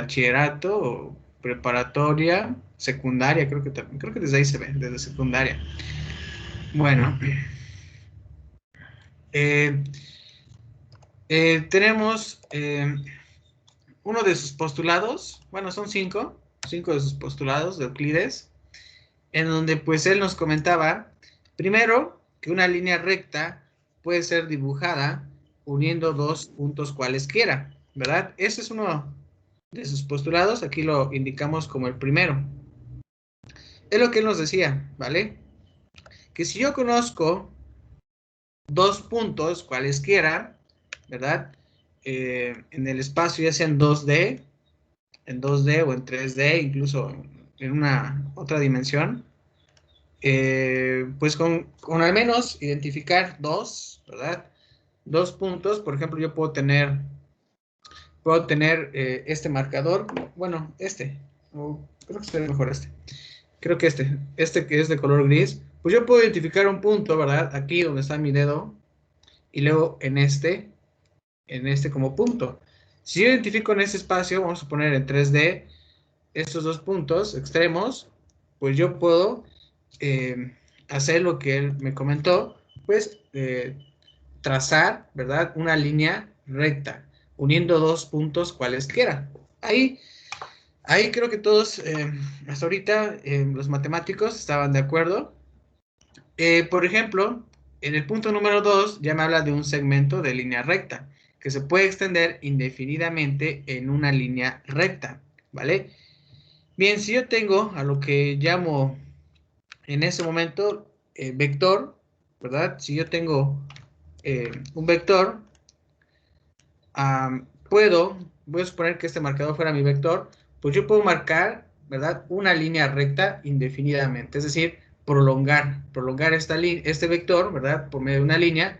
bachillerato o preparatoria, secundaria, creo que también, creo que desde ahí se ve, desde secundaria. Bueno, eh, tenemos uno de sus postulados, bueno, son cinco de sus postulados de Euclides, en donde pues él nos comentaba, primero, que una línea recta puede ser dibujada uniendo dos puntos cualesquiera, ¿verdad? Ese es uno de sus postulados, aquí lo indicamos como el primero. Es lo que él nos decía, ¿vale? Que si yo conozco dos puntos cualesquiera, ¿verdad? En el espacio, ya sea en 2D o en 3D, incluso en una otra dimensión, pues con al menos identificar dos, ¿verdad? Dos puntos, por ejemplo, yo puedo tener este marcador, bueno, creo que sería mejor creo que este que es de color gris, pues yo puedo identificar un punto, ¿verdad? Aquí donde está mi dedo, y luego en este como punto. Si yo identifico en ese espacio, vamos a poner en 3D, estos dos puntos extremos, pues yo puedo hacer lo que él me comentó, pues trazar, ¿verdad? Una línea recta, uniendo dos puntos cualesquiera. Ahí, ahí creo que todos, hasta ahorita, los matemáticos estaban de acuerdo. Por ejemplo, en el punto número 2 ya me habla de un segmento de línea recta, que se puede extender indefinidamente en una línea recta, ¿vale? Bien, si yo tengo a lo que llamo en ese momento vector, ¿verdad? Si yo tengo un vector, voy a suponer que este marcador fuera mi vector, pues yo puedo marcar, ¿verdad? Una línea recta indefinidamente, es decir, prolongar este vector, ¿verdad? Por medio de una línea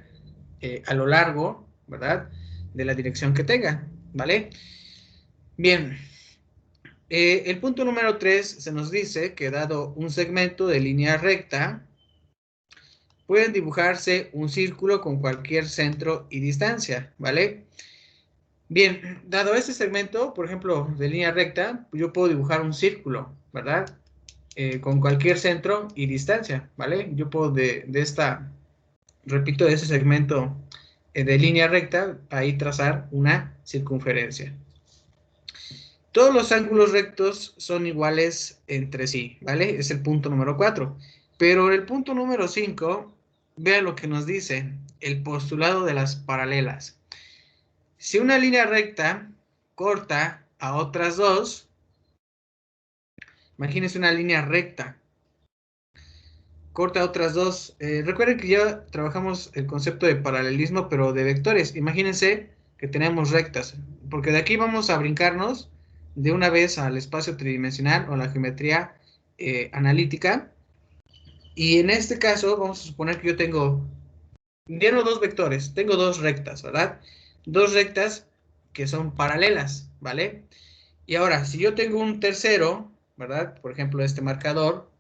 a lo largo, ¿verdad? De la dirección que tenga, ¿vale? Bien, el punto número 3 se nos dice que dado un segmento de línea recta, pueden dibujarse un círculo con cualquier centro y distancia, ¿vale? Bien, dado este segmento, por ejemplo, de línea recta, yo puedo dibujar un círculo, ¿verdad? Con cualquier centro y distancia, ¿vale? Yo puedo repito, de ese segmento de línea recta, ahí trazar una circunferencia. Todos los ángulos rectos son iguales entre sí, ¿vale? Es el punto número 4. Pero en el punto número 5, vea lo que nos dice el postulado de las paralelas. Si una línea recta corta a otras dos, imagínense una línea recta, corta a otras dos. Recuerden que ya trabajamos el concepto de paralelismo, pero de vectores. Imagínense que tenemos rectas, porque de aquí vamos a brincarnos de una vez al espacio tridimensional o a la geometría analítica. Y en este caso, vamos a suponer que yo tengo, ya no dos vectores, tengo dos rectas, ¿verdad? Dos rectas que son paralelas, ¿vale? Y ahora, si yo tengo un tercero, ¿verdad? Por ejemplo, este marcador,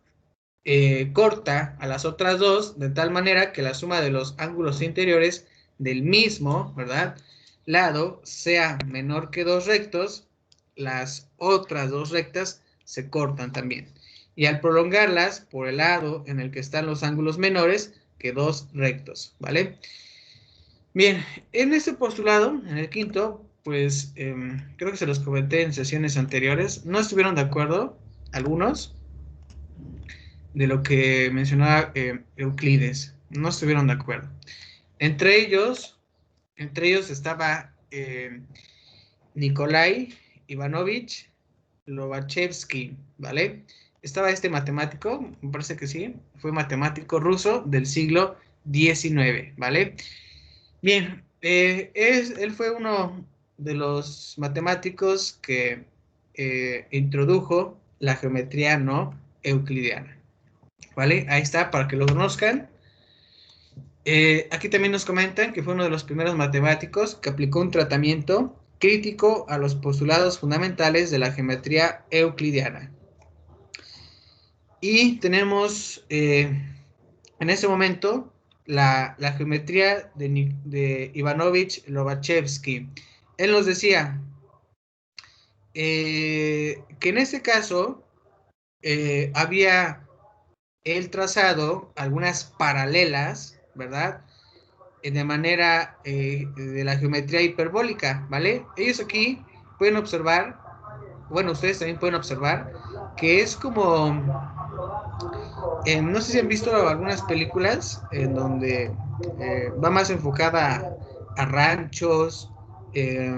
corta a las otras dos de tal manera que la suma de los ángulos interiores del mismo, ¿verdad? Lado sea menor que dos rectos, las otras dos rectas se cortan también. Y al prolongarlas por el lado en el que están los ángulos menores que dos rectos, ¿vale? Bien, en este postulado, en el quinto, pues creo que se los comenté en sesiones anteriores, no estuvieron de acuerdo algunos de lo que mencionaba Euclides, no estuvieron de acuerdo. Entre ellos estaba Nikolai Ivanovich Lobachevsky, ¿vale? Estaba este matemático, me parece que sí, fue matemático ruso del siglo XIX, ¿vale? Bien, él fue uno de los matemáticos que introdujo la geometría no euclidiana, ¿vale? Ahí está, para que lo conozcan. Aquí también nos comentan que fue uno de los primeros matemáticos que aplicó un tratamiento crítico a los postulados fundamentales de la geometría euclidiana. Y tenemos en ese momento la geometría de Ivanovich Lobachevsky. Él nos decía, que en este caso había el trazado algunas paralelas, ¿verdad? De manera de la geometría hiperbólica, ¿vale? Ellos aquí pueden observar, bueno, ustedes también pueden observar que es como, no sé si han visto algunas películas en donde va más enfocada a ranchos, eh,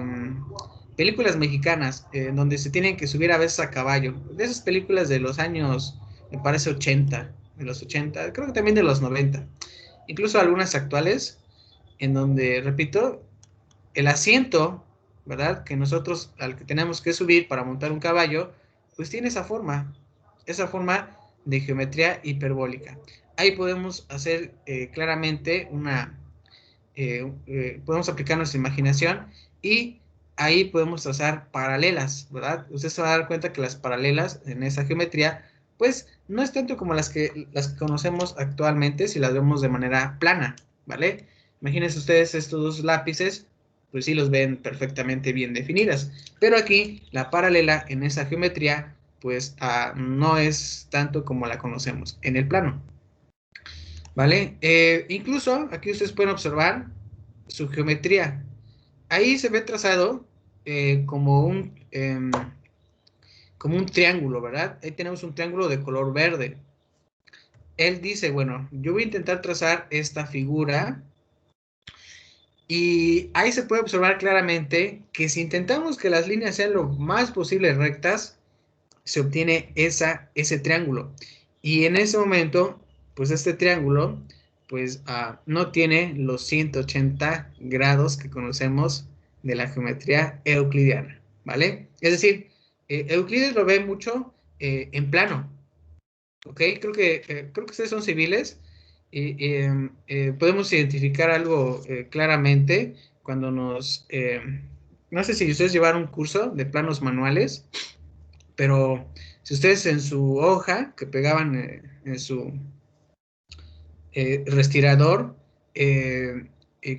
películas mexicanas, en donde se tienen que subir a veces a caballo, de esas películas de los años, me parece 80, de los 80, creo que también de los 90, incluso algunas actuales, en donde, repito, el asiento, ¿verdad? Que nosotros al que tenemos que subir para montar un caballo, pues tiene esa forma de geometría hiperbólica. Ahí podemos hacer claramente podemos aplicar nuestra imaginación y ahí podemos trazar paralelas, ¿verdad? Usted se va a dar cuenta que las paralelas en esa geometría, pues no es tanto como las que conocemos actualmente si las vemos de manera plana, ¿vale? Imagínense ustedes estos dos lápices, pues sí los ven perfectamente bien definidas, pero aquí la paralela en esa geometría, pues no es tanto como la conocemos en el plano. ¿Vale? Incluso aquí ustedes pueden observar su geometría. Ahí se ve trazado como un triángulo, ¿verdad? Ahí tenemos un triángulo de color verde. Él dice, bueno, yo voy a intentar trazar esta figura y ahí se puede observar claramente que si intentamos que las líneas sean lo más posible rectas, se obtiene ese triángulo. Y en ese momento, pues este triángulo, pues no tiene los 180 grados que conocemos de la geometría euclidiana, ¿vale? Es decir, Euclides lo ve mucho en plano, ¿ok? Creo que ustedes son civiles y podemos identificar algo claramente cuando no sé si ustedes llevaron un curso de planos manuales, pero si ustedes en su hoja que pegaban en su respirador,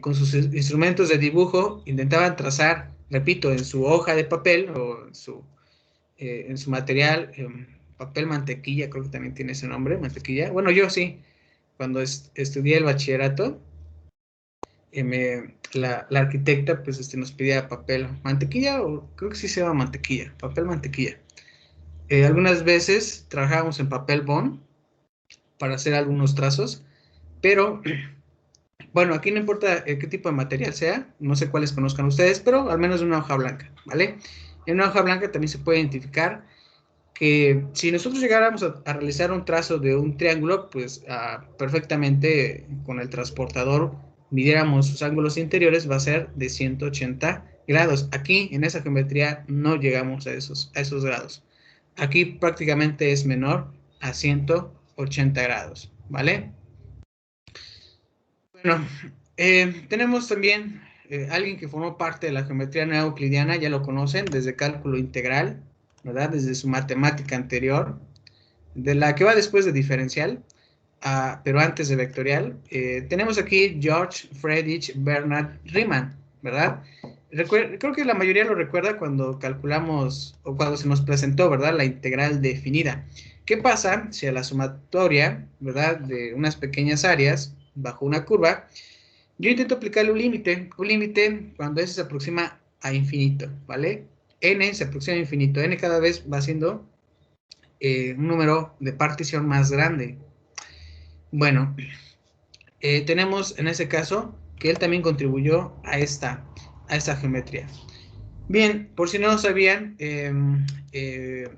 con sus instrumentos de dibujo, intentaban trazar, repito, en su hoja de papel o en su material, papel mantequilla, creo que también tiene ese nombre, mantequilla. Bueno, yo sí, cuando estudié el bachillerato, la arquitecta pues nos pedía papel mantequilla, o creo que sí se llama mantequilla, papel mantequilla. Algunas veces trabajábamos en papel bond para hacer algunos trazos, pero bueno, aquí no importa qué tipo de material sea, no sé cuáles conozcan ustedes, pero al menos una hoja blanca, ¿vale? En una hoja blanca también se puede identificar que si nosotros llegáramos a realizar un trazo de un triángulo, pues perfectamente con el transportador midiéramos sus ángulos interiores, va a ser de 180 grados. Aquí en esa geometría no llegamos a esos grados. Aquí prácticamente es menor a 180 grados, ¿vale? Bueno, tenemos también alguien que formó parte de la geometría no euclidiana, ya lo conocen, desde cálculo integral, ¿verdad? Desde su matemática anterior, de la que va después de diferencial, pero antes de vectorial. Tenemos aquí George Friedrich Bernhard Riemann, ¿verdad? Creo que la mayoría lo recuerda cuando calculamos o cuando se nos presentó, ¿verdad? La integral definida. ¿Qué pasa si a la sumatoria, ¿verdad? De unas pequeñas áreas bajo una curva, yo intento aplicarle un límite cuando S se aproxima a infinito, ¿vale? N se aproxima a infinito, N cada vez va siendo un número de partición más grande. Bueno, tenemos en ese caso que él también contribuyó a esta geometría. Bien, por si no lo sabían, eh,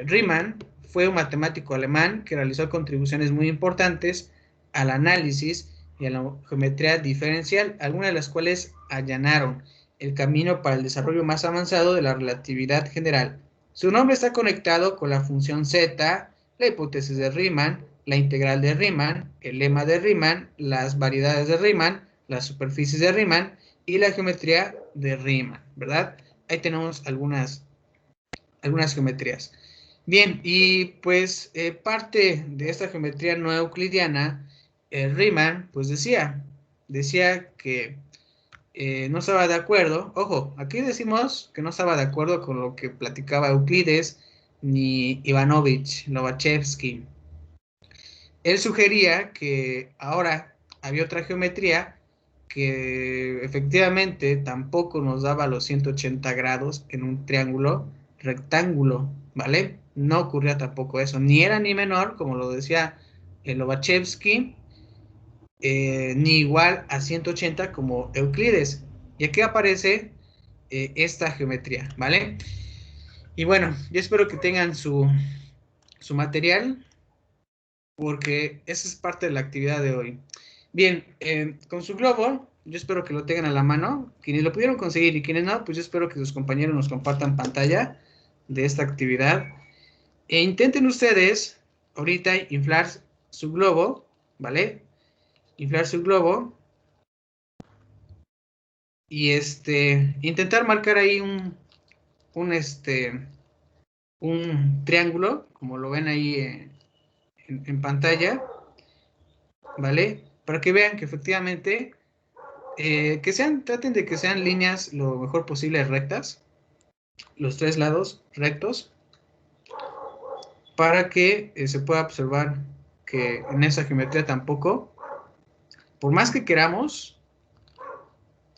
Riemann fue un matemático alemán que realizó contribuciones muy importantes al análisis y a la geometría diferencial, algunas de las cuales allanaron el camino para el desarrollo más avanzado de la relatividad general. Su nombre está conectado con la función z, la hipótesis de Riemann, la integral de Riemann, el lema de Riemann, las variedades de Riemann, las superficies de Riemann y la geometría de Riemann, ¿verdad? Ahí tenemos algunas geometrías. Bien, y pues parte de esta geometría no euclidiana, Riemann, pues decía que no estaba de acuerdo. Ojo, aquí decimos que no estaba de acuerdo con lo que platicaba Euclides ni Ivanovich, Lobachevsky. Él sugería que ahora había otra geometría que efectivamente tampoco nos daba los 180 grados en un triángulo rectángulo, ¿vale? No ocurría tampoco eso, ni era ni menor, como lo decía Lobachevsky, ni igual a 180 como Euclides. Y aquí aparece esta geometría, ¿vale? Y bueno, yo espero que tengan su material, porque esa es parte de la actividad de hoy. Bien, con su globo, yo espero que lo tengan a la mano. Quienes lo pudieron conseguir y quienes no, pues yo espero que sus compañeros nos compartan pantalla de esta actividad. E intenten ustedes ahorita inflar su globo, ¿vale? Inflar su globo y intentar marcar ahí un triángulo, como lo ven ahí en pantalla, ¿vale? Para que vean que efectivamente, traten de que sean líneas lo mejor posible rectas, los tres lados rectos, para que se pueda observar que en esa geometría tampoco, por más que queramos,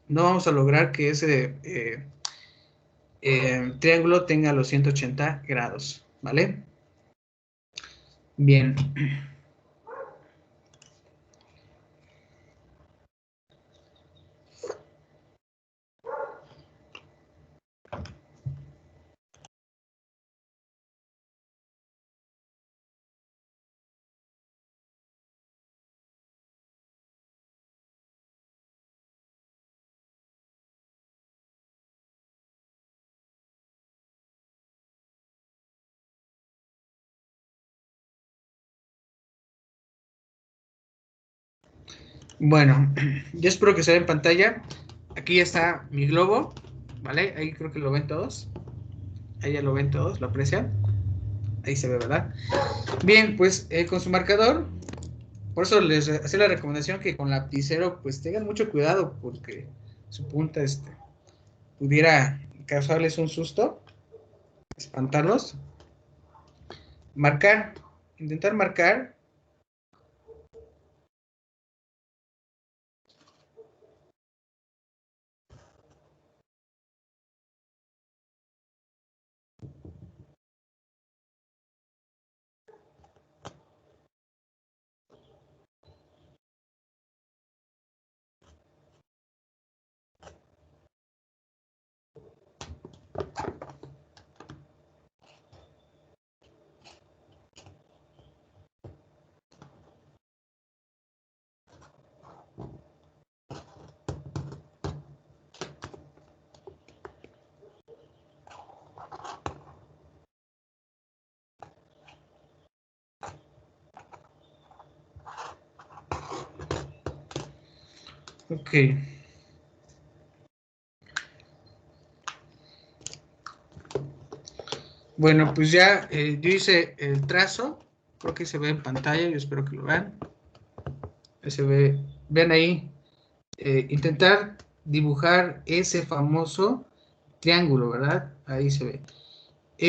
no vamos a lograr que ese triángulo tenga los 180 grados, ¿vale? Bien. Bueno, yo espero que se vea en pantalla. Aquí ya está mi globo, ¿vale? Ahí creo que lo ven todos. Ahí ya lo ven todos, lo aprecian. Ahí se ve, ¿verdad? Bien, pues con su marcador, por eso les hacía la recomendación que con lapicero, pues tengan mucho cuidado porque su punta pudiera causarles un susto, espantarlos. Marcar, intentar marcar. Ok. Bueno, pues ya yo hice el trazo. Creo que se ve en pantalla. Yo espero que lo vean. Se ve, vean ahí. Intentar dibujar ese famoso triángulo, ¿verdad? Ahí se ve.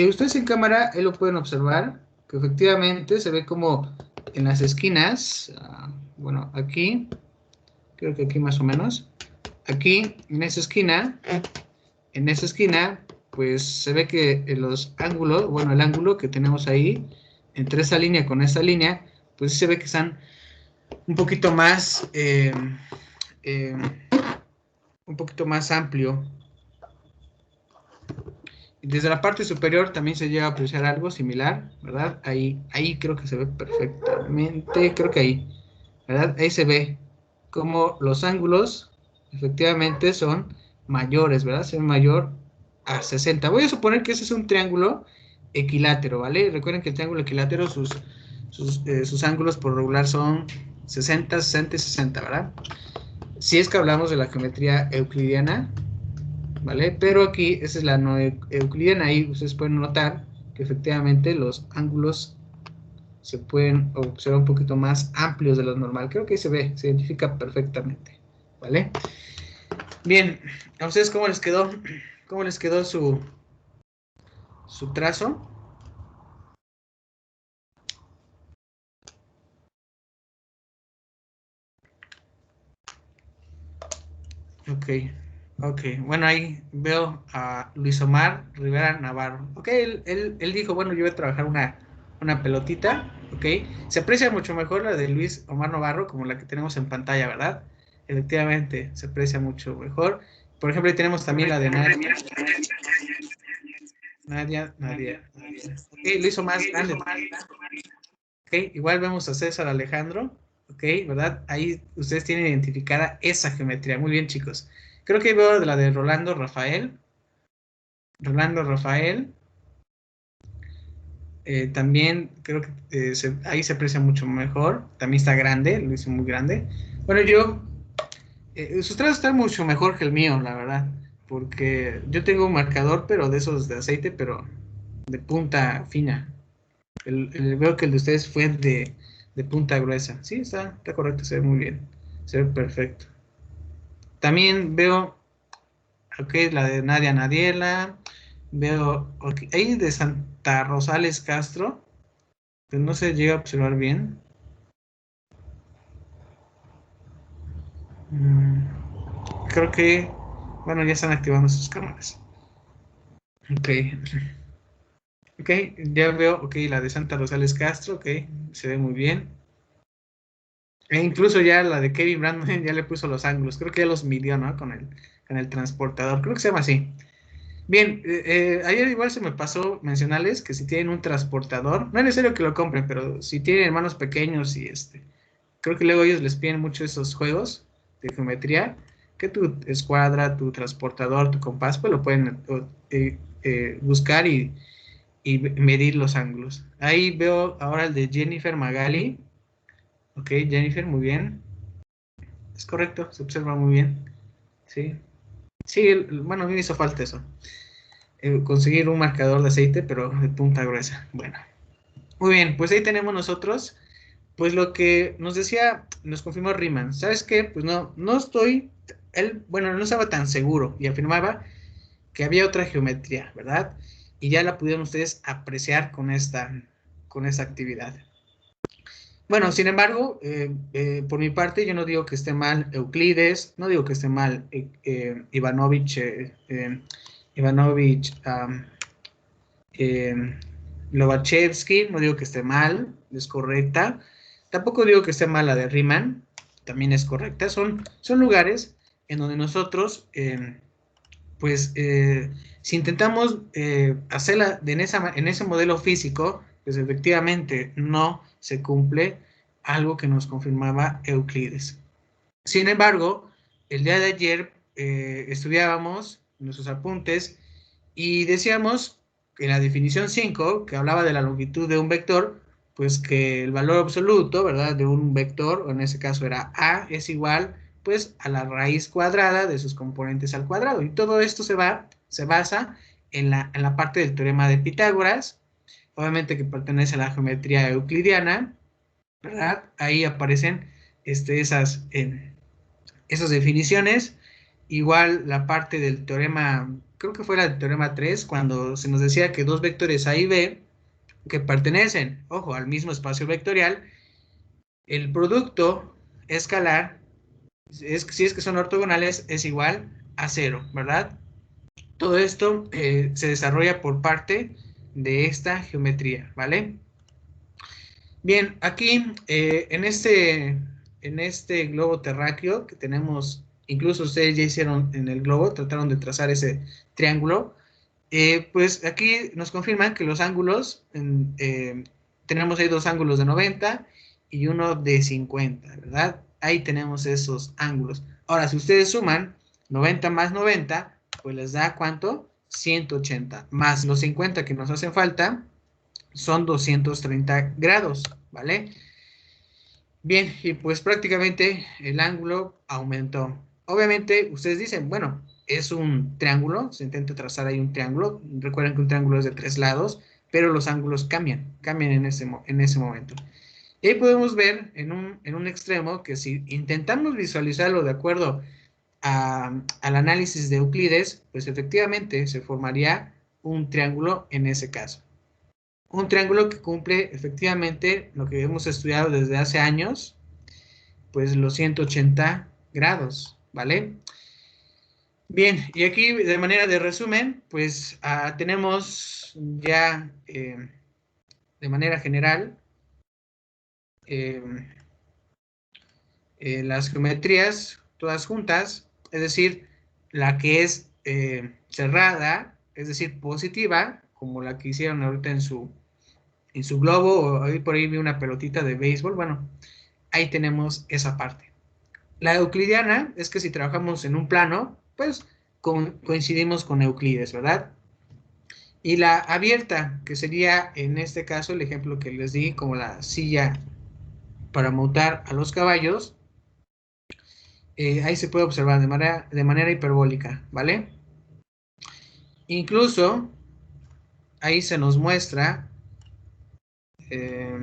Ustedes en cámara, lo pueden observar, que efectivamente se ve como en las esquinas, bueno, aquí, creo que aquí más o menos, aquí, en esa esquina, pues se ve que los ángulos, bueno, el ángulo que tenemos ahí, entre esa línea con esta línea, pues se ve que están un poquito más, eh, un poquito más amplio. Desde la parte superior también se llega a apreciar algo similar, ¿verdad? Ahí creo que se ve perfectamente, creo que ahí, ¿verdad? Ahí se ve como los ángulos efectivamente son mayores, ¿verdad? Se ve mayor a 60. Voy a suponer que ese es un triángulo equilátero, ¿vale? Recuerden que el triángulo equilátero, sus ángulos por regular son 60, 60 y 60, ¿verdad? Si es que hablamos de la geometría euclidiana, ¿vale? Pero aquí, esa es la no euclidiana, ahí ustedes pueden notar que efectivamente los ángulos se pueden observar un poquito más amplios de lo normal. Creo que ahí se ve, se identifica perfectamente, ¿vale? Bien, ¿a ustedes cómo les quedó? ¿Cómo les quedó su trazo? Ok, ok. Bueno, ahí veo a Luis Omar Rivera Navarro. Ok, él dijo, bueno, yo voy a trabajar una pelotita. Ok, se aprecia mucho mejor la de Luis Omar Navarro como la que tenemos en pantalla, ¿verdad? Efectivamente, se aprecia mucho mejor. Por ejemplo, ahí tenemos también la de Nadia. Nadia. Ok, lo hizo más grande. Ok, igual vemos a César Alejandro. Ok, ¿verdad? Ahí ustedes tienen identificada esa geometría. Muy bien, chicos. Creo que veo la de Rolando Rafael. Rolando Rafael. También creo que ahí se aprecia mucho mejor. También está grande, lo hizo muy grande. Bueno, sus trazos están mucho mejor que el mío, la verdad. Porque yo tengo un marcador, pero de esos de aceite, pero de punta fina. Veo que el de ustedes fue de punta gruesa. Sí, está correcto, se ve muy bien. Se ve perfecto. También veo, ok, la de Nadia Nadiela. Veo, ok, ahí de Santa Rosales Castro, que no se llega a observar bien. Mm, creo que, bueno, ya están activando sus cámaras. Ok, ok, ya veo, ok, la de Santa Rosales Castro, ok, se ve muy bien. E incluso ya la de Kevin Brandon ya le puso los ángulos. Creo que ya los midió, ¿no? Con el transportador. Creo que se llama así. Bien, ayer igual se me pasó mencionarles que si tienen un transportador, no es necesario que lo compren, pero si tienen hermanos pequeños y creo que luego ellos les piden mucho esos juegos de geometría, que tu escuadra, tu transportador, tu compás, pues lo pueden buscar y medir los ángulos. Ahí veo ahora el de Jennifer Magali. Ok, Jennifer, muy bien. Es correcto, se observa muy bien. Sí, sí, bueno, a mí me hizo falta eso. Conseguir un marcador de aceite, pero de punta gruesa. Bueno, muy bien, pues ahí tenemos nosotros, pues lo que nos decía, nos confirmó Riemann. ¿Sabes qué? Pues no estoy, él, bueno, no estaba tan seguro y afirmaba que había otra geometría, ¿verdad? Y ya la pudieron ustedes apreciar con esta actividad. Bueno, sin embargo, por mi parte, yo no digo que esté mal Euclides, no digo que esté mal Ivanovich eh, Lobachevsky, no digo que esté mal, es correcta. Tampoco digo que esté mal la de Riemann, también es correcta. Son lugares en donde nosotros, pues, si intentamos hacerla en ese modelo físico, pues efectivamente no se cumple algo que nos confirmaba Euclides. Sin embargo, el día de ayer estudiábamos nuestros apuntes y decíamos en la definición 5 que hablaba de la longitud de un vector, pues que el valor absoluto, ¿verdad? De un vector, o en ese caso era A, es igual, pues, a la raíz cuadrada de sus componentes al cuadrado. Y todo esto se basa en la parte del teorema de Pitágoras, obviamente que pertenece a la geometría euclidiana, ¿verdad? Ahí aparecen esas definiciones. Igual la parte del teorema, creo que fue el teorema 3 cuando se nos decía que dos vectores A y B que pertenecen, ojo, al mismo espacio vectorial, el producto escalar, si es que son ortogonales, es igual a cero, ¿verdad? Todo esto se desarrolla por parte de esta geometría, ¿vale? Bien, aquí en este globo terráqueo que tenemos, incluso ustedes ya hicieron en el globo, trataron de trazar ese triángulo, pues aquí nos confirman que los ángulos, tenemos ahí dos ángulos de 90 y uno de 50, ¿verdad? Ahí tenemos esos ángulos. Ahora, si ustedes suman 90 más 90, pues les da ¿cuánto? 180, más los 50 que nos hacen falta, son 230 grados, ¿vale? Bien, y pues prácticamente el ángulo aumentó. Obviamente, ustedes dicen, bueno, es un triángulo, se intenta trazar ahí un triángulo. Recuerden que un triángulo es de 3 lados, pero los ángulos cambian en ese momento. Y ahí podemos ver en un extremo que si intentamos visualizarlo de acuerdo al análisis de Euclides, pues efectivamente se formaría un triángulo en ese caso. Un triángulo que cumple efectivamente lo que hemos estudiado desde hace años, pues los 180 grados, ¿vale? Bien, y aquí de manera de resumen, pues tenemos ya de manera general eh, las geometrías todas juntas, es decir, la que es cerrada, es decir, positiva, como la que hicieron ahorita en su globo, o ahí por ahí vi una pelotita de béisbol, bueno, ahí tenemos esa parte. La euclidiana es que si trabajamos en un plano, pues coincidimos con Euclides, ¿verdad? Y la abierta, que sería en este caso el ejemplo que les di, como la silla para montar a los caballos, ahí se puede observar de manera hiperbólica, ¿vale? Incluso ahí se nos muestra, eh,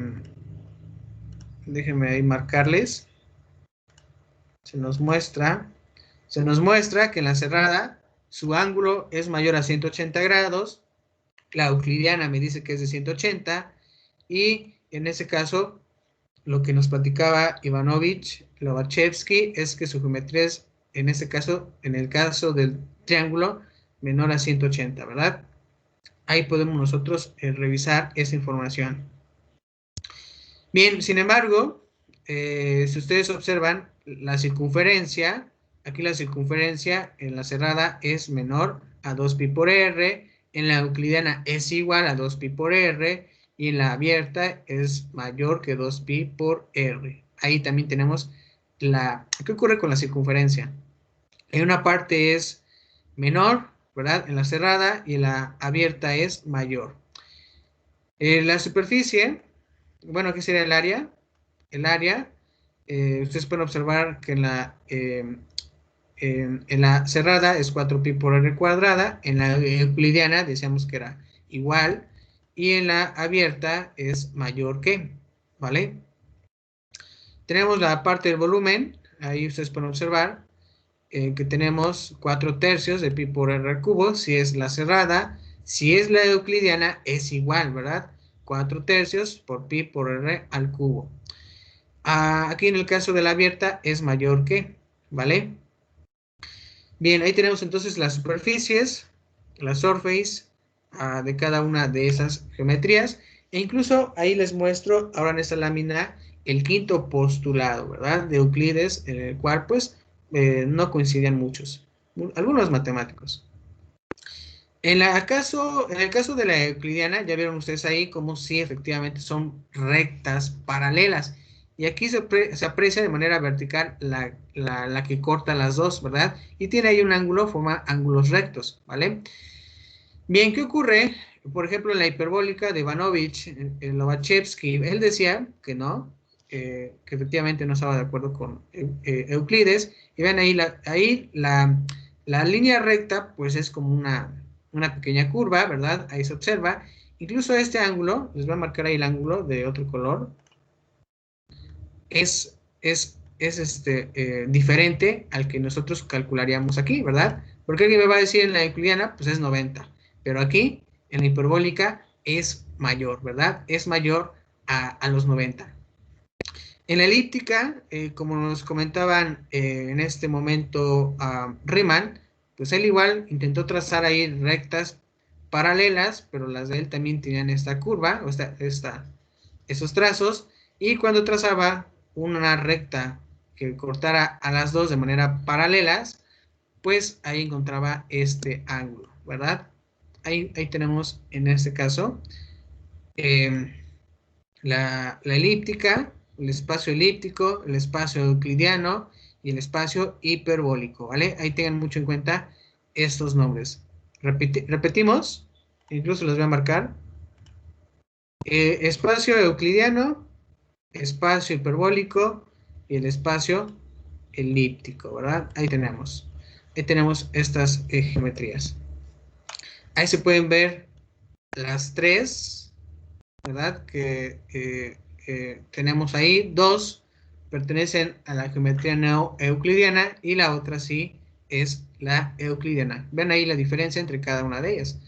déjenme ahí marcarles, se nos muestra que en la cerrada su ángulo es mayor a 180 grados, la euclidiana me dice que es de 180, y en ese caso lo que nos platicaba Ivanovich Lobachevsky es que su geometría es, en ese caso, en el caso del triángulo, menor a 180, ¿verdad? Ahí podemos nosotros revisar esa información. Bien, sin embargo, si ustedes observan la circunferencia, aquí la circunferencia en la cerrada es menor a 2pi por r, en la euclidiana es igual a 2pi por r, y en la abierta es mayor que 2pi por r. Ahí también tenemos ¿qué ocurre con la circunferencia? En una parte es menor, ¿verdad? En la cerrada, y en la abierta es mayor. La superficie, bueno, aquí sería el área. El área, ustedes pueden observar que en la cerrada es 4pi por r cuadrada, en la euclidiana decíamos que era igual, y en la abierta es mayor que, ¿vale? Tenemos la parte del volumen, ahí ustedes pueden observar que tenemos 4/3 de pi por r al cubo, si es la cerrada. Si es la euclidiana es igual, ¿verdad? 4/3 por pi por r al cubo. Aquí en el caso de la abierta es mayor que, ¿vale? Bien, ahí tenemos entonces las superficies, la surface de cada una de esas geometrías, e incluso ahí les muestro ahora en esta lámina el quinto postulado, ¿verdad? De Euclides, en el cual pues no coincidían muchos, algunos matemáticos. En el caso de la euclidiana, ya vieron ustedes ahí como si efectivamente son rectas paralelas. Y aquí se aprecia de manera vertical la que corta las dos, ¿verdad? Y tiene ahí un ángulo, forma ángulos rectos, ¿vale? Bien, ¿qué ocurre? Por ejemplo, en la hiperbólica de Ivanovich, en Lobachevsky, él decía que no, que efectivamente no estaba de acuerdo con Euclides. Y ven ahí, la línea recta, pues es como una pequeña curva, ¿verdad? Ahí se observa. Incluso este ángulo, les voy a marcar ahí el ángulo de otro color, es diferente al que nosotros calcularíamos aquí, ¿verdad? Porque alguien me va a decir en la euclidiana, pues es 90, pero aquí en la hiperbólica es mayor, ¿verdad? Es mayor a los 90. En la elíptica, como nos comentaban en este momento Riemann, pues él igual intentó trazar ahí rectas paralelas, pero las de él también tenían esta curva, o esos trazos, y cuando trazaba una recta que cortara a las dos de manera paralelas, pues ahí encontraba este ángulo, ¿verdad? Ahí tenemos en este caso la elíptica, el espacio elíptico, el espacio euclidiano y el espacio hiperbólico, ¿vale? Ahí tengan mucho en cuenta estos nombres. Repetimos, incluso los voy a marcar. Espacio euclidiano, espacio hiperbólico y el espacio elíptico, ¿verdad? Ahí tenemos. Ahí tenemos estas geometrías. Ahí se pueden ver las tres, ¿verdad? Que tenemos ahí. Dos pertenecen a la geometría neo-euclidiana y la otra sí es la euclidiana. Ven ahí la diferencia entre cada una de ellas.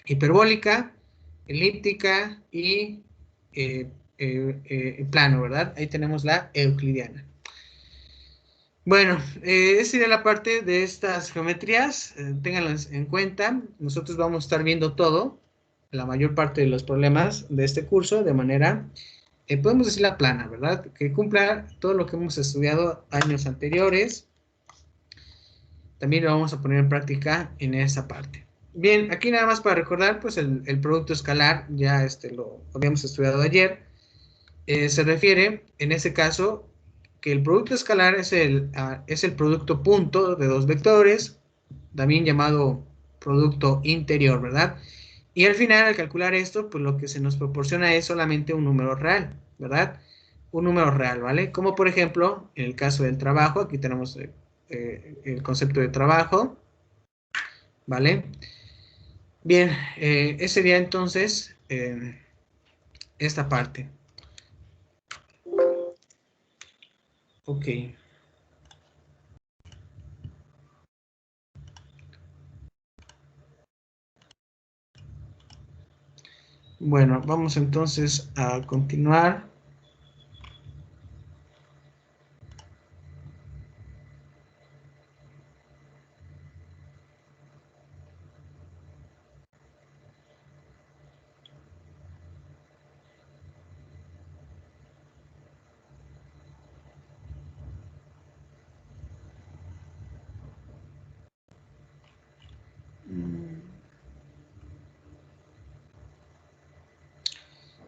Hiperbólica, elíptica y plano, ¿verdad? Ahí tenemos la euclidiana. Bueno, esa sería la parte de estas geometrías, ténganlas en cuenta. Nosotros vamos a estar viendo todo, la mayor parte de los problemas de este curso, de manera, podemos decir la plana, ¿verdad? Que cumpla todo lo que hemos estudiado años anteriores. También lo vamos a poner en práctica en esa parte. Bien, aquí nada más para recordar, pues el producto escalar, ya lo habíamos estudiado ayer. Se refiere, en este caso, que el producto escalar es el producto punto de dos vectores, también llamado producto interior, ¿verdad? Y al final, al calcular esto, pues lo que se nos proporciona es solamente un número real, ¿verdad? Un número real, ¿vale? Como por ejemplo, en el caso del trabajo, aquí tenemos el concepto de trabajo, ¿vale? Bien, ese sería entonces esta parte. Ok. Bueno, vamos entonces a continuar.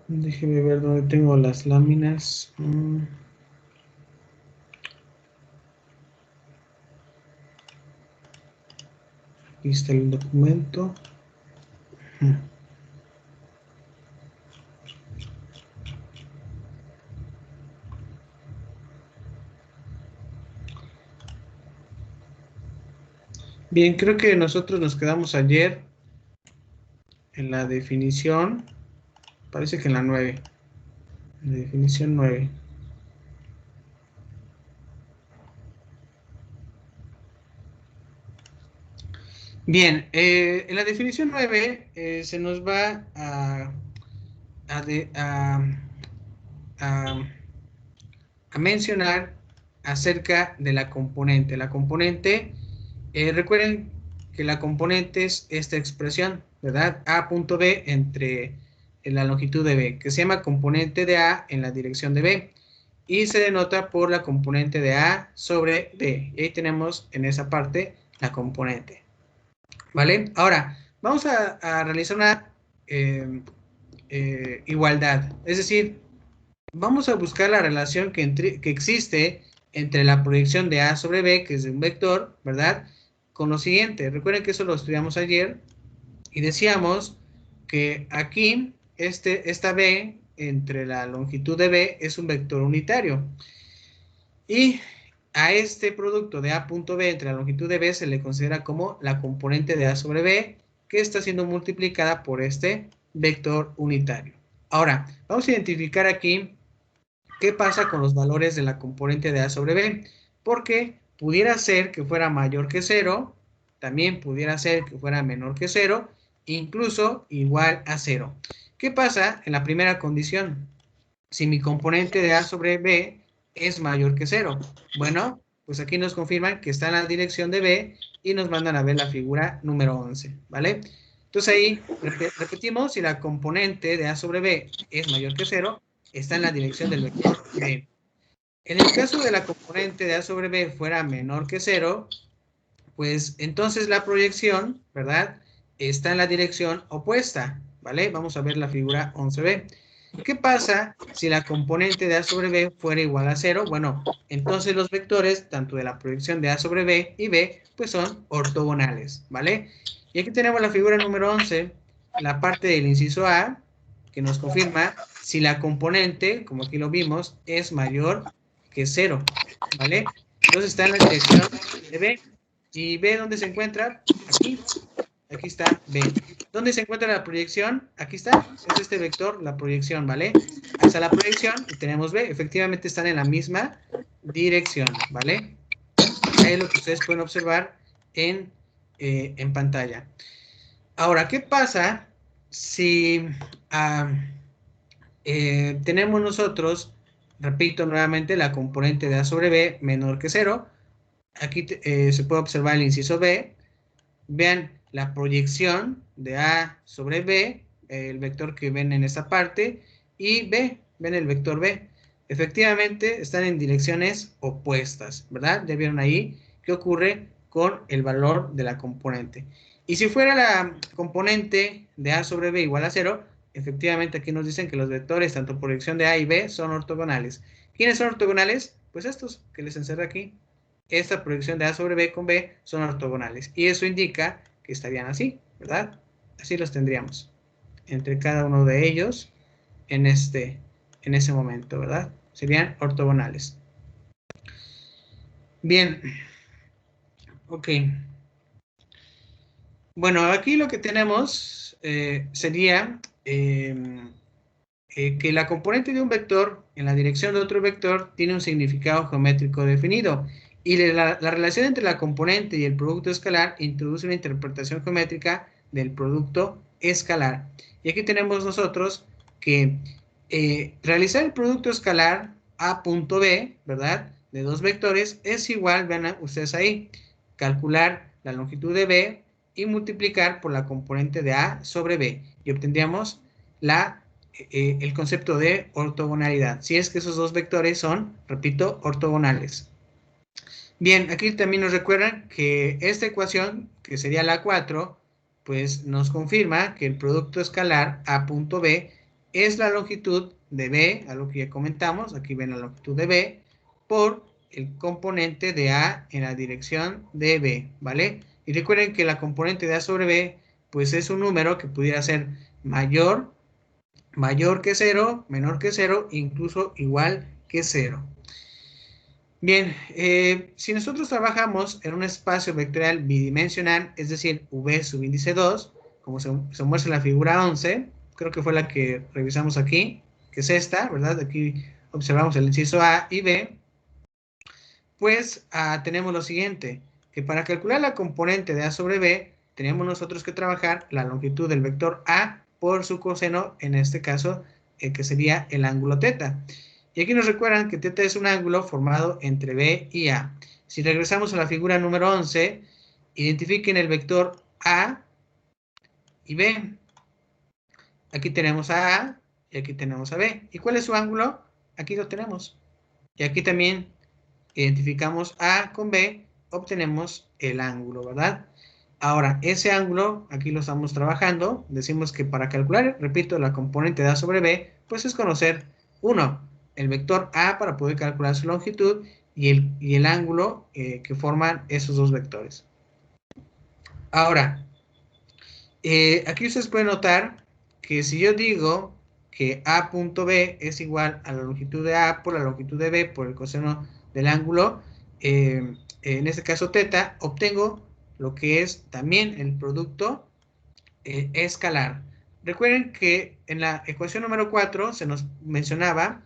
Déjeme ver dónde tengo las láminas. Aquí está el documento. Bien, creo que nosotros nos quedamos ayer en la definición. Parece que en la 9. En la definición 9. Bien, en la definición 9 se nos va a, de- a- a mencionar acerca de la componente. La componente, recuerden que la componente es esta expresión, ¿verdad? A punto B entre la longitud de B, que se llama componente de A en la dirección de B. Y se denota por la componente de A sobre B. Y ahí tenemos en esa parte la componente. ¿Vale? Ahora, vamos a realizar una igualdad. Es decir, vamos a buscar la relación que existe entre la proyección de A sobre B, que es de un vector, ¿verdad? Con lo siguiente. Recuerden que eso lo estudiamos ayer y decíamos que aquí esta B entre la longitud de B es un vector unitario. Y a este producto de A punto B entre la longitud de B se le considera como la componente de A sobre B, que está siendo multiplicada por este vector unitario. Ahora, vamos a identificar aquí qué pasa con los valores de la componente de A sobre B, porque pudiera ser que fuera mayor que 0, también pudiera ser que fuera menor que 0, incluso igual a 0. ¿Qué pasa en la primera condición? Si mi componente de A sobre B es mayor que 0. Bueno, pues aquí nos confirman que está en la dirección de B y nos mandan a ver la figura número 11, ¿vale? Entonces ahí repetimos, si la componente de A sobre B es mayor que 0, está en la dirección del vector B. En el caso de la componente de A sobre B fuera menor que 0, pues entonces la proyección, ¿verdad? Está en la dirección opuesta, ¿vale? Vamos a ver la figura 11B. ¿Qué pasa si la componente de A sobre B fuera igual a 0? Bueno, entonces los vectores, tanto de la proyección de A sobre B y B, pues son ortogonales, ¿vale? Y aquí tenemos la figura número 11, la parte del inciso A, que nos confirma si la componente, como aquí lo vimos, es mayor que 0, ¿vale? Entonces está en la dirección de B. ¿Y B dónde se encuentra? Aquí. Aquí está B. ¿Dónde se encuentra la proyección? Aquí está. Es este vector, la proyección, ¿vale? Ahí está la proyección y tenemos B. Efectivamente están en la misma dirección, ¿vale? es lo que ustedes pueden observar en pantalla. Ahora, ¿qué pasa si tenemos nosotros, repito nuevamente, la componente de A sobre B menor que 0? Aquí se puede observar el inciso B. Vean la proyección de A sobre B, el vector que ven en esta parte, y B, ven el vector B. Efectivamente, están en direcciones opuestas, ¿verdad? Ya vieron ahí qué ocurre con el valor de la componente. Y si fuera la componente de A sobre B igual a 0, efectivamente aquí nos dicen que los vectores, tanto proyección de A y B, son ortogonales. ¿Quiénes son ortogonales? Pues estos que les encerré aquí. Esta proyección de A sobre B con B son ortogonales. Y eso indica que estarían así, ¿verdad? Así los tendríamos entre cada uno de ellos en ese momento, ¿verdad? Serían ortogonales. Bien. Ok. Bueno, aquí lo que tenemos sería que la componente de un vector en la dirección de otro vector tiene un significado geométrico definido. Y la relación entre la componente y el producto escalar introduce una interpretación geométrica del producto escalar. Y aquí tenemos nosotros que realizar el producto escalar A punto B, ¿verdad? De dos vectores es igual, vean ustedes ahí, calcular la longitud de B y multiplicar por la componente de A sobre B. Y obtendríamos el concepto de ortogonalidad, si es que esos dos vectores son, repito, ortogonales. Bien, aquí también nos recuerdan que esta ecuación, que sería la 4, pues nos confirma que el producto escalar A punto B es la longitud de B, algo que ya comentamos, aquí ven la longitud de B, por el componente de A en la dirección de B, ¿vale? Y recuerden que la componente de A sobre B, pues es un número que pudiera ser mayor que 0, menor que 0, incluso igual que 0. Bien, si nosotros trabajamos en un espacio vectorial bidimensional, es decir, V subíndice 2, como se muestra en la figura 11, creo que fue la que revisamos aquí, que es esta, ¿verdad? Aquí observamos el inciso A y B, pues tenemos lo siguiente, que para calcular la componente de A sobre B, tenemos nosotros que trabajar la longitud del vector A por su coseno, en este caso, que sería el ángulo teta. Y aquí nos recuerdan que teta es un ángulo formado entre B y A. Si regresamos a la figura número 11, identifiquen el vector A y B. Aquí tenemos a A y aquí tenemos a B. ¿Y cuál es su ángulo? Aquí lo tenemos. Y aquí también identificamos A con B, obtenemos el ángulo, ¿verdad? Ahora, ese ángulo, aquí lo estamos trabajando, decimos que para calcular, repito, la componente de A sobre B, pues es conocer, uno, el vector A para poder calcular su longitud y el ángulo que forman esos dos vectores. Ahora, aquí ustedes pueden notar que si yo digo que A punto B es igual a la longitud de A por la longitud de B por el coseno del ángulo, en este caso teta, obtengo lo que es también el producto escalar. Recuerden que en la ecuación número 4 se nos mencionaba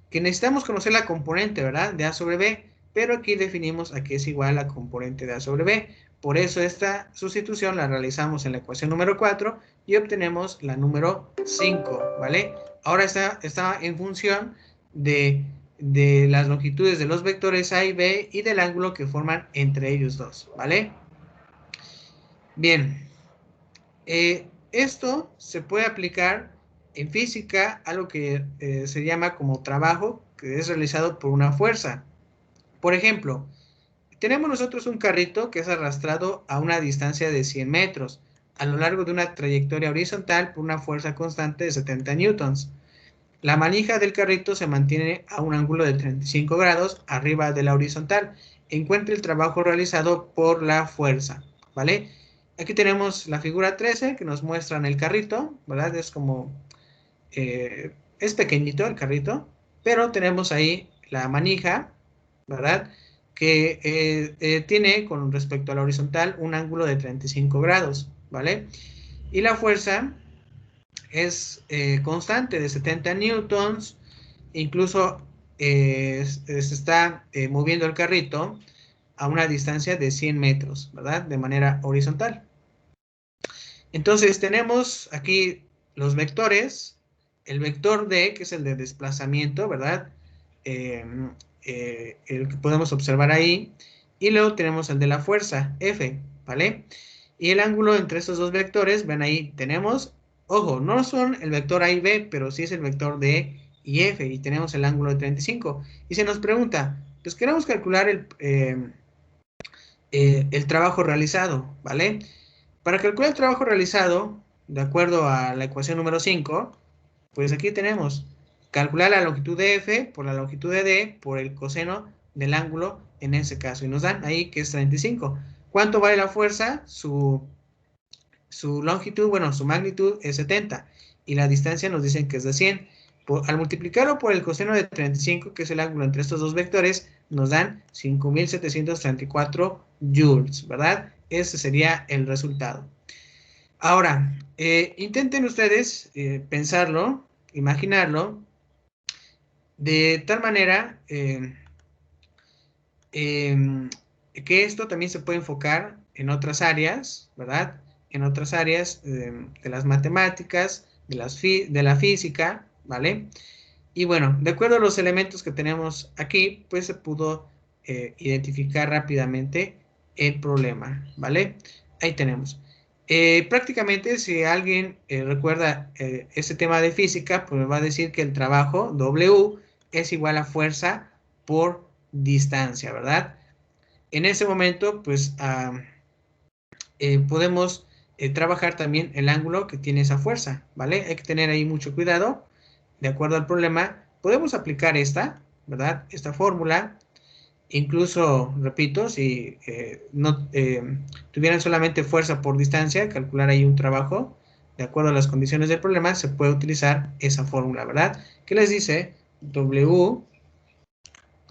que necesitamos conocer la componente, ¿verdad? De A sobre B, pero aquí definimos a qué es igual la componente de A sobre B. Por eso esta sustitución la realizamos en la ecuación número 4 y obtenemos la número 5, ¿vale? Ahora está en función de las longitudes de los vectores A y B y del ángulo que forman entre ellos dos, ¿vale? Bien, esto se puede aplicar en física, algo que se llama como trabajo, que es realizado por una fuerza. Por ejemplo, tenemos nosotros un carrito que es arrastrado a una distancia de 100 metros a lo largo de una trayectoria horizontal por una fuerza constante de 70 newtons. La manija del carrito se mantiene a un ángulo de 35 grados arriba de la horizontal. Encuentre el trabajo realizado por la fuerza, ¿vale? Aquí tenemos la figura 13 que nos muestran el carrito, ¿verdad? Es como, es pequeñito el carrito, pero tenemos ahí la manija, ¿verdad? Que tiene con respecto a la horizontal un ángulo de 35 grados, ¿vale? Y la fuerza es constante de 70 newtons, incluso se está moviendo el carrito a una distancia de 100 metros, ¿verdad? De manera horizontal. Entonces tenemos aquí los vectores, el vector D, que es el de desplazamiento, ¿verdad? El que podemos observar ahí, y luego tenemos el de la fuerza, F, ¿vale? Y el ángulo entre estos dos vectores, ven ahí, tenemos, ojo, no son el vector A y B, pero sí es el vector D y F, y tenemos el ángulo de 35. Y se nos pregunta, pues queremos calcular el trabajo realizado, ¿vale? Para calcular el trabajo realizado, de acuerdo a la ecuación número 5, pues aquí tenemos calcular la longitud de F por la longitud de D por el coseno del ángulo en ese caso. Y nos dan ahí que es 35. ¿Cuánto vale la fuerza? Su longitud, bueno, su magnitud es 70. Y la distancia nos dicen que es de 100. Al multiplicarlo por el coseno de 35, que es el ángulo entre estos dos vectores, nos dan 5.734 joules, ¿verdad? Ese sería el resultado. Ahora, intenten ustedes pensarlo, imaginarlo, de tal manera que esto también se puede enfocar en otras áreas, ¿verdad? En otras áreas de las matemáticas, de la física, ¿vale? Y bueno, de acuerdo a los elementos que tenemos aquí, pues se pudo identificar rápidamente el problema, ¿vale? Ahí tenemos. Prácticamente, si alguien recuerda ese tema de física, pues me va a decir que el trabajo W es igual a fuerza por distancia, ¿verdad? En ese momento, pues podemos trabajar también el ángulo que tiene esa fuerza, ¿vale? Hay que tener ahí mucho cuidado, de acuerdo al problema. Podemos aplicar esta, ¿verdad? Esta fórmula. Incluso, repito, si no tuvieran solamente fuerza por distancia, calcular ahí un trabajo, de acuerdo a las condiciones del problema, se puede utilizar esa fórmula, ¿verdad? Que les dice W,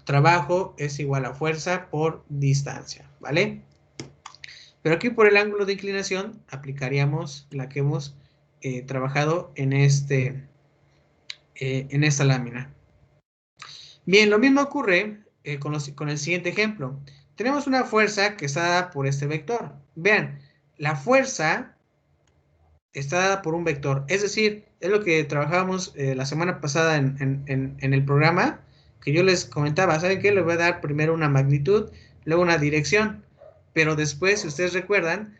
trabajo es igual a fuerza por distancia, ¿vale? Pero aquí por el ángulo de inclinación aplicaríamos la que hemos trabajado en esta lámina. Bien, lo mismo ocurre con el siguiente ejemplo. Tenemos una fuerza que está dada por este vector. Vean, la fuerza está dada por un vector. Es decir, es lo que trabajábamos la semana pasada en el programa, que yo les comentaba. ¿Saben qué? Les voy a dar primero una magnitud, luego una dirección. Pero después, si ustedes recuerdan,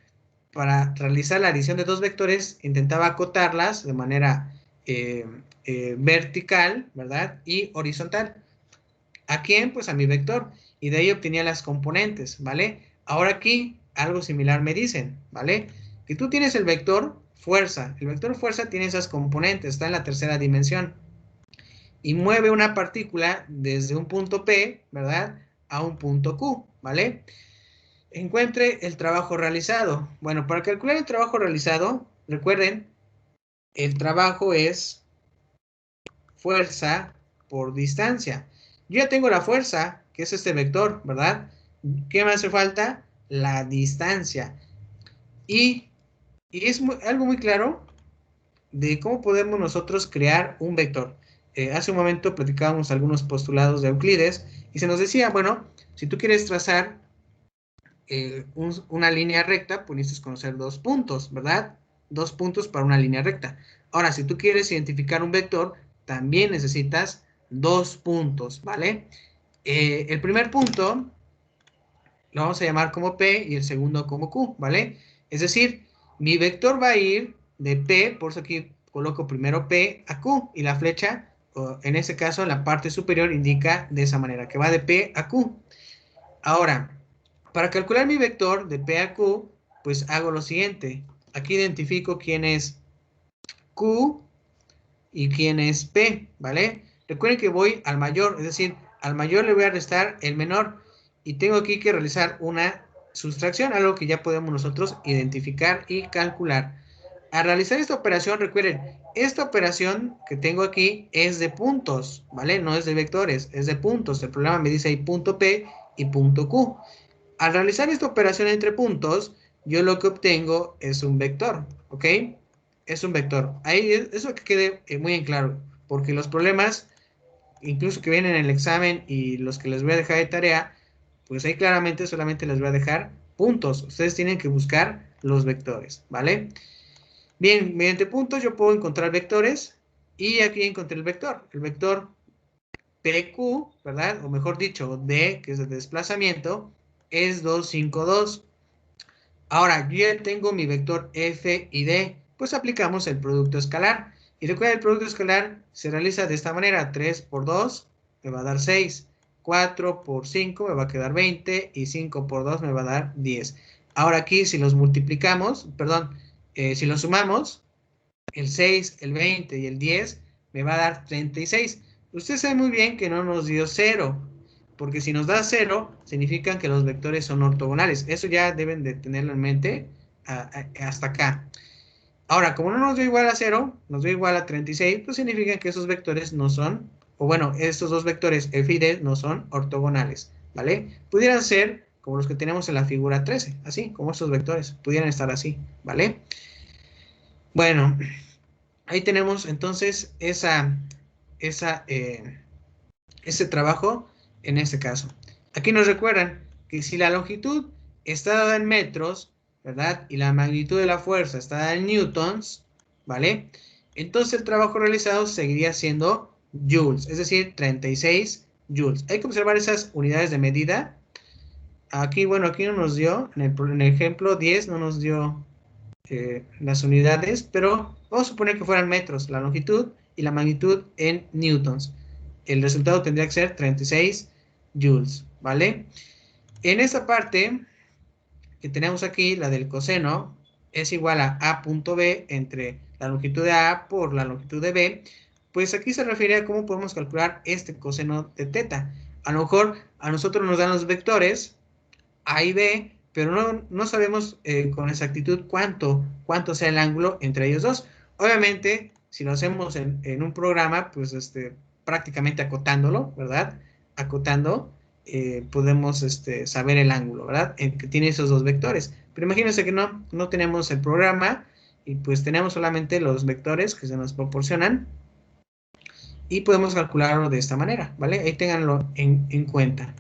para realizar la adición de dos vectores, intentaba acotarlas de manera vertical, ¿verdad? Y horizontal. ¿A quién? Pues a mi vector. Y de ahí obtenía las componentes, ¿vale? Ahora aquí algo similar me dicen, ¿vale? Que tú tienes el vector fuerza. El vector fuerza tiene esas componentes, está en la tercera dimensión. Y mueve una partícula desde un punto P, ¿verdad? A un punto Q, ¿vale? Encuentre el trabajo realizado. Bueno, para calcular el trabajo realizado, recuerden, el trabajo es fuerza por distancia. Yo ya tengo la fuerza, que es este vector, ¿verdad? ¿Qué me hace falta? La distancia. Y es algo muy claro de cómo podemos nosotros crear un vector. Hace un momento platicábamos algunos postulados de Euclides y se nos decía, bueno, si tú quieres trazar una línea recta, pues necesitas conocer dos puntos, ¿verdad? Dos puntos para una línea recta. Ahora, si tú quieres identificar un vector, también necesitas dos puntos, ¿vale? El primer punto lo vamos a llamar como P y el segundo como Q, ¿vale? Es decir, mi vector va a ir de P, por eso aquí coloco primero P a Q, y la flecha, en este caso, en la parte superior indica de esa manera, que va de P a Q. Ahora, para calcular mi vector de P a Q, pues hago lo siguiente. Aquí identifico quién es Q y quién es P, ¿vale? Recuerden que voy al mayor, es decir, al mayor le voy a restar el menor. Y tengo aquí que realizar una sustracción, algo que ya podemos nosotros identificar y calcular. Al realizar esta operación, recuerden, esta operación que tengo aquí es de puntos, ¿vale? No es de vectores, es de puntos. El programa me dice ahí punto P y punto Q. Al realizar esta operación entre puntos, yo lo que obtengo es un vector, ¿ok? Es un vector. Ahí eso que quede muy en claro, porque los problemas, incluso que vienen en el examen y los que les voy a dejar de tarea, pues ahí claramente solamente les voy a dejar puntos. Ustedes tienen que buscar los vectores, ¿vale? Bien, mediante puntos yo puedo encontrar vectores y aquí encontré el vector PQ, ¿verdad? O mejor dicho, D, que es el desplazamiento, es 2, 5, 2. Ahora, yo ya tengo mi vector F y D, pues aplicamos el producto escalar. Y recuerda, el producto escalar se realiza de esta manera: 3 por 2 me va a dar 6, 4 por 5 me va a quedar 20 y 5 por 2 me va a dar 10. Ahora aquí si los multiplicamos, perdón, si los sumamos, el 6, el 20 y el 10 me va a dar 36. Usted sabe muy bien que no nos dio 0, porque si nos da 0, significa que los vectores son ortogonales. Eso ya deben de tenerlo en mente hasta acá. Ahora, como no nos dio igual a 0, nos dio igual a 36, pues significa que esos vectores no son, o bueno, estos dos vectores f y d no son ortogonales, ¿vale? Pudieran ser como los que tenemos en la figura 13, así, como estos vectores, pudieran estar así, ¿vale? Bueno, ahí tenemos entonces ese trabajo en este caso. Aquí nos recuerdan que si la longitud está dada en metros, ¿verdad? Y la magnitud de la fuerza está dada en newtons, ¿vale? Entonces el trabajo realizado seguiría siendo joules, es decir, 36 joules. Hay que observar esas unidades de medida. Aquí, bueno, aquí no nos dio, en el ejemplo 10 no nos dio las unidades, pero vamos a suponer que fueran metros, la longitud y la magnitud en newtons. El resultado tendría que ser 36 joules, ¿vale? En esta parte que tenemos aquí, la del coseno, es igual a punto B entre la longitud de A por la longitud de B, pues aquí se refiere a cómo podemos calcular este coseno de teta. A lo mejor a nosotros nos dan los vectores A y B, pero no sabemos con exactitud cuánto sea el ángulo entre ellos dos. Obviamente, si lo hacemos en un programa, pues prácticamente acotándolo, ¿verdad? Acotando, podemos saber el ángulo, ¿verdad? Que tiene esos dos vectores. Pero imagínense que no tenemos el programa y pues tenemos solamente los vectores que se nos proporcionan y podemos calcularlo de esta manera, ¿vale? Ahí ténganlo en cuenta.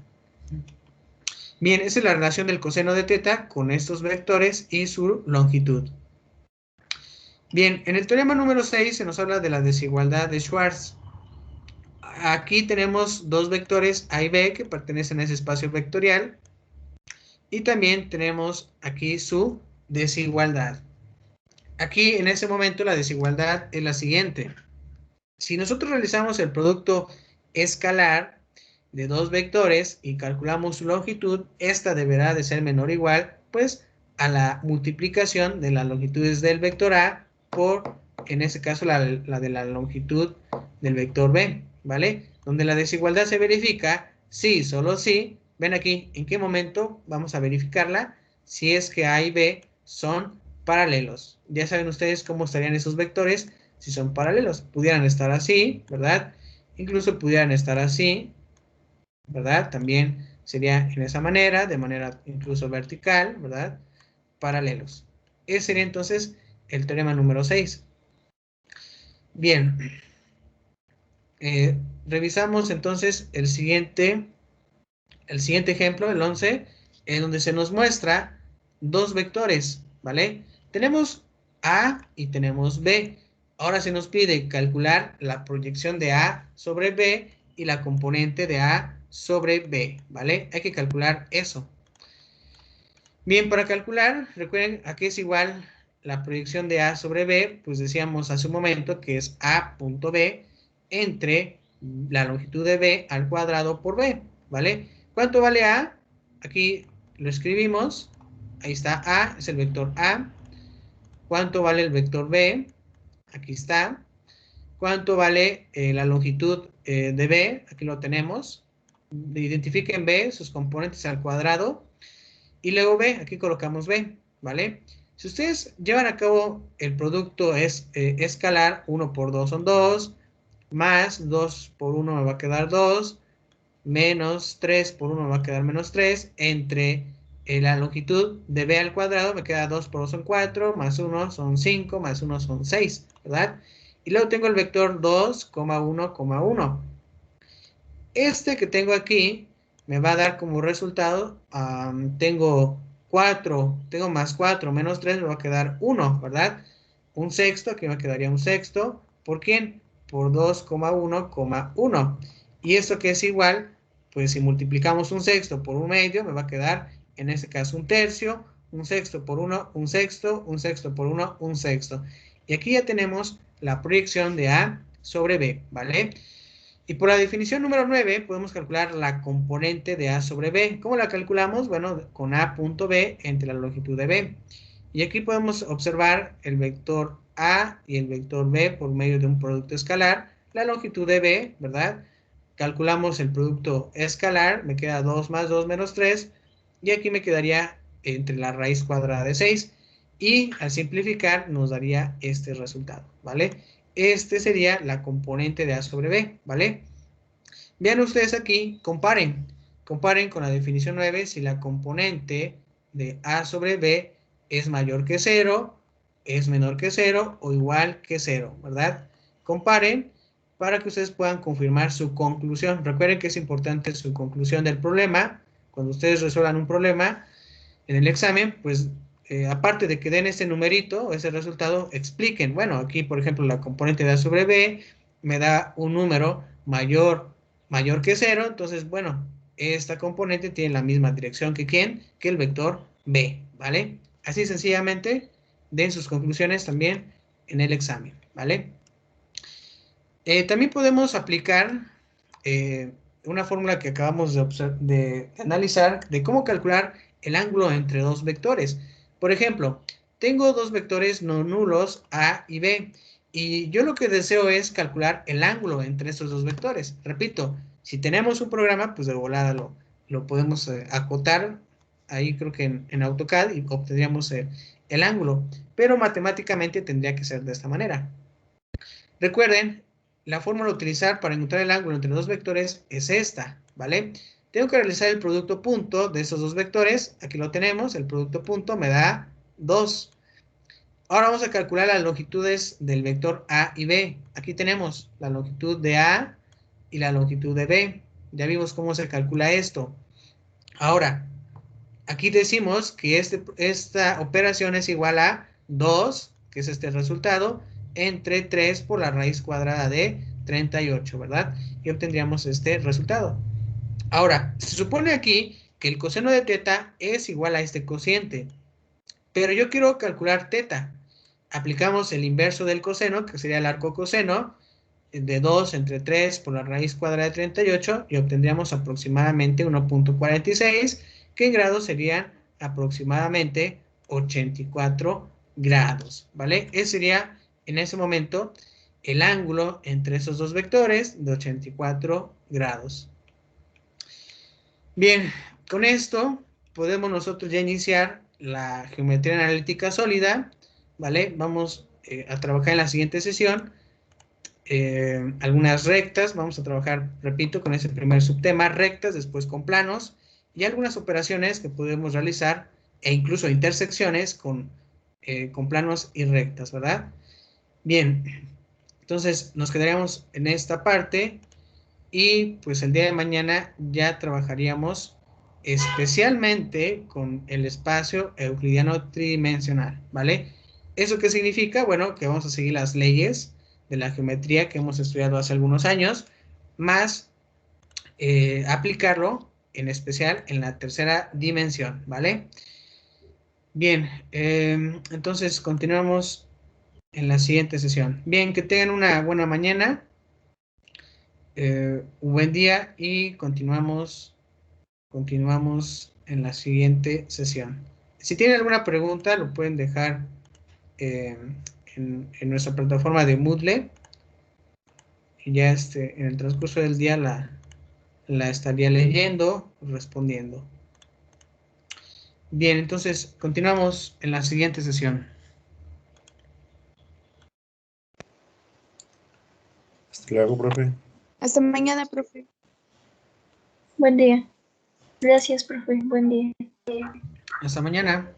Bien, esa es la relación del coseno de teta con estos vectores y su longitud. Bien, en el teorema número 6 se nos habla de la desigualdad de Schwarz. Aquí tenemos dos vectores A y B que pertenecen a ese espacio vectorial. Y también tenemos aquí su desigualdad. Aquí en ese momento la desigualdad es la siguiente. Si nosotros realizamos el producto escalar de dos vectores y calculamos su longitud, esta deberá de ser menor o igual, pues, a la multiplicación de las longitudes del vector A por, en este caso, la de la longitud del vector B, ¿vale? Donde la desigualdad se verifica si, solo si, ven aquí, en qué momento vamos a verificarla, si es que A y B son paralelos. Ya saben ustedes cómo estarían esos vectores si son paralelos. Pudieran estar así, ¿verdad? Incluso pudieran estar así, ¿verdad? También sería en esa manera, de manera incluso vertical, ¿verdad? Paralelos. Ese sería entonces el teorema número 6. Bien, revisamos entonces el siguiente ejemplo, el 11, en donde se nos muestra dos vectores, ¿vale? Tenemos A y tenemos B. Ahora se nos pide calcular la proyección de A sobre B y la componente de A sobre B, ¿vale? Hay que calcular eso. Bien, para calcular, recuerden, aquí es igual la proyección de A sobre B, pues decíamos hace un momento que es A punto B entre la longitud de B al cuadrado por B, ¿vale? ¿Cuánto vale A? Aquí lo escribimos, ahí está A, es el vector A. ¿Cuánto vale el vector B? Aquí está. ¿Cuánto vale la longitud de B? Aquí lo tenemos. Identifiquen B, sus componentes al cuadrado. Y luego B, aquí colocamos B, ¿vale? Si ustedes llevan a cabo el producto escalar, 1 por 2 son 2, más 2 por 1 me va a quedar 2, menos 3 por 1 me va a quedar menos 3, entre la longitud de B al cuadrado me queda 2 por 2 son 4, más 1 son 5, más 1 son 6, ¿verdad? Y luego tengo el vector 2, 1, 1. Este que tengo aquí me va a dar como resultado, tengo 4, tengo más 4 menos 3, me va a quedar 1, ¿verdad? Un sexto, aquí me quedaría un sexto. ¿Por quién? Por 2,1,1. Y esto que es igual, pues si multiplicamos un sexto por un medio, me va a quedar, en este caso, un tercio, un sexto por 1, un sexto, un sexto por 1, un sexto. Y aquí ya tenemos la proyección de A sobre B, ¿vale? Y por la definición número 9 podemos calcular la componente de A sobre B. ¿Cómo la calculamos? Bueno, con A punto B entre la longitud de B. Y aquí podemos observar el vector A y el vector B por medio de un producto escalar. La longitud de B, ¿verdad? Calculamos el producto escalar, me queda 2 más 2 menos 3. Y aquí me quedaría entre la raíz cuadrada de 6. Y al simplificar nos daría este resultado, ¿vale? Este sería la componente de A sobre B, ¿vale? Vean ustedes aquí, comparen con la definición 9 si la componente de A sobre B es mayor que 0, es menor que 0 o igual que 0, ¿verdad? Comparen para que ustedes puedan confirmar su conclusión. Recuerden que es importante su conclusión del problema. Cuando ustedes resuelvan un problema en el examen, pues aparte de que den ese numerito, ese resultado, expliquen, bueno, aquí por ejemplo la componente de A sobre B me da un número mayor que 0, entonces bueno, esta componente tiene la misma dirección que ¿quién? Que el vector B, ¿vale? Así sencillamente den sus conclusiones también en el examen, ¿vale? También podemos aplicar una fórmula que acabamos de analizar de cómo calcular el ángulo entre dos vectores. Por ejemplo, tengo dos vectores no nulos A y B, y yo lo que deseo es calcular el ángulo entre estos dos vectores. Repito, si tenemos un programa, pues de volada lo podemos acotar, ahí creo que en AutoCAD, y obtendríamos el ángulo, pero matemáticamente tendría que ser de esta manera. Recuerden, la fórmula a utilizar para encontrar el ángulo entre dos vectores es esta, ¿vale? Tengo que realizar el producto punto de esos dos vectores. Aquí lo tenemos, el producto punto me da 2. Ahora vamos a calcular las longitudes del vector A y B. Aquí tenemos la longitud de A y la longitud de B. Ya vimos cómo se calcula esto. Ahora, aquí decimos que esta operación es igual a 2, que es este resultado, entre 3 por la raíz cuadrada de 38, ¿verdad? Y obtendríamos este resultado. Ahora, se supone aquí que el coseno de teta es igual a este cociente, pero yo quiero calcular teta. Aplicamos el inverso del coseno, que sería el arco coseno, de 2 entre 3 por la raíz cuadrada de 38 y obtendríamos aproximadamente 1,46, que en grados serían aproximadamente 84 grados, ¿vale? Ese sería en ese momento el ángulo entre esos dos vectores de 84 grados. Bien, con esto podemos nosotros ya iniciar la geometría analítica sólida, ¿vale? Vamos a trabajar en la siguiente sesión algunas rectas, vamos a trabajar, repito, con ese primer subtema, rectas, después con planos, y algunas operaciones que podemos realizar, e incluso intersecciones con planos y rectas, ¿verdad? Bien, entonces nos quedaríamos en esta parte, y pues el día de mañana ya trabajaríamos especialmente con el espacio euclidiano tridimensional, ¿vale? ¿Eso qué significa? Bueno, que vamos a seguir las leyes de la geometría que hemos estudiado hace algunos años, más aplicarlo en especial en la tercera dimensión, ¿vale? Bien, entonces continuamos en la siguiente sesión. Bien, que tengan una buena mañana, un buen día y continuamos en la siguiente sesión. Si tienen alguna pregunta, lo pueden dejar en nuestra plataforma de Moodle y ya en el transcurso del día la estaría leyendo, respondiendo. Bien, entonces continuamos en la siguiente sesión. Hasta luego, profe. Hasta mañana, profe. Buen día. Gracias, profe. Buen día. Hasta mañana.